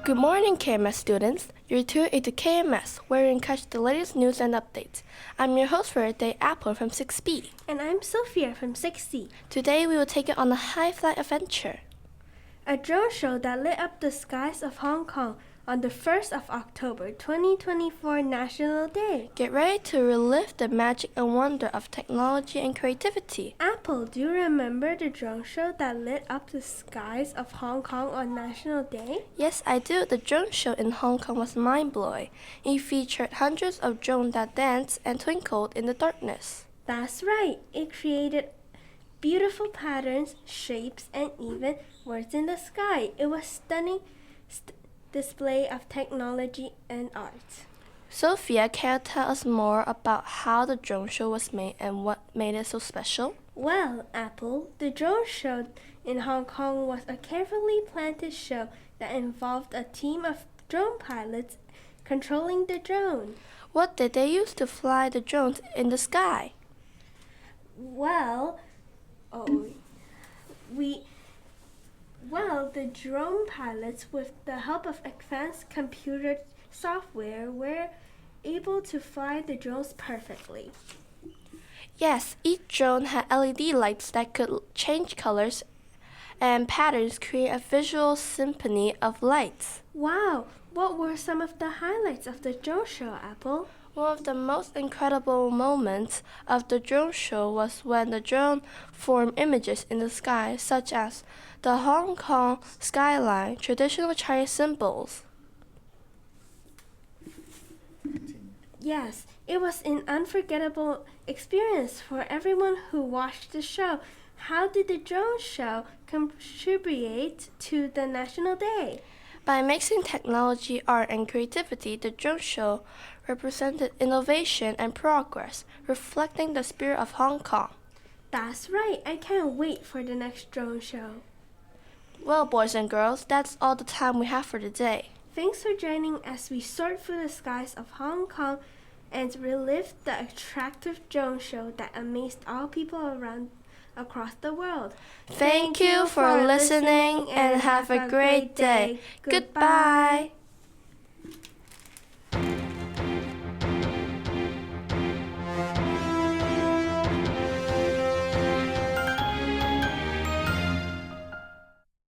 Good morning, KMS students. You're tuned into KMS, where you can catch the latest news and updates. I'm your host for today, Apple from 6B. And I'm Sophia from 6C. Today we will take you on a high-flight adventure. A drone show that lit up the skies of Hong Kong on the 1st of October 2024 National Day. Get ready to relive the magic and wonder of technology and creativity. Apple, do you remember the drone show that lit up the skies of Hong Kong on National Day? Yes, I do. The drone show in Hong Kong was mind-blowing. It featured hundreds of drones that danced and twinkled in the darkness. That's right. It created beautiful patterns, shapes, and even words in the sky. It was stunning display of technology and art. Sophia, can you tell us more about how the drone show was made and what made it so special? Well, Apple, the drone show in Hong Kong was a carefully planned show that involved a team of drone pilots controlling the drone. What did they use to fly the drones in the sky? The drone pilots, with the help of advanced computer software, were able to fly the drones perfectly. Yes, each drone had LED lights that could change colors and patterns, create a visual symphony of lights. Wow! What were some of the highlights of the drone show, Apple? One of the most incredible moments of the drone show was when the drone formed images in the sky, such as the Hong Kong skyline, traditional Chinese symbols. Yes, it was an unforgettable experience for everyone who watched the show. How did the drone show contribute to the National Day? By mixing technology, art, and creativity, the drone show represented innovation and progress, reflecting the spirit of Hong Kong. That's right. I can't wait for the next drone show. Well, boys and girls, that's all the time we have for today. Thanks for joining as we soared through the skies of Hong Kong and relived the attractive drone show that amazed all people across the world. Thank you for listening and have a great day. Goodbye.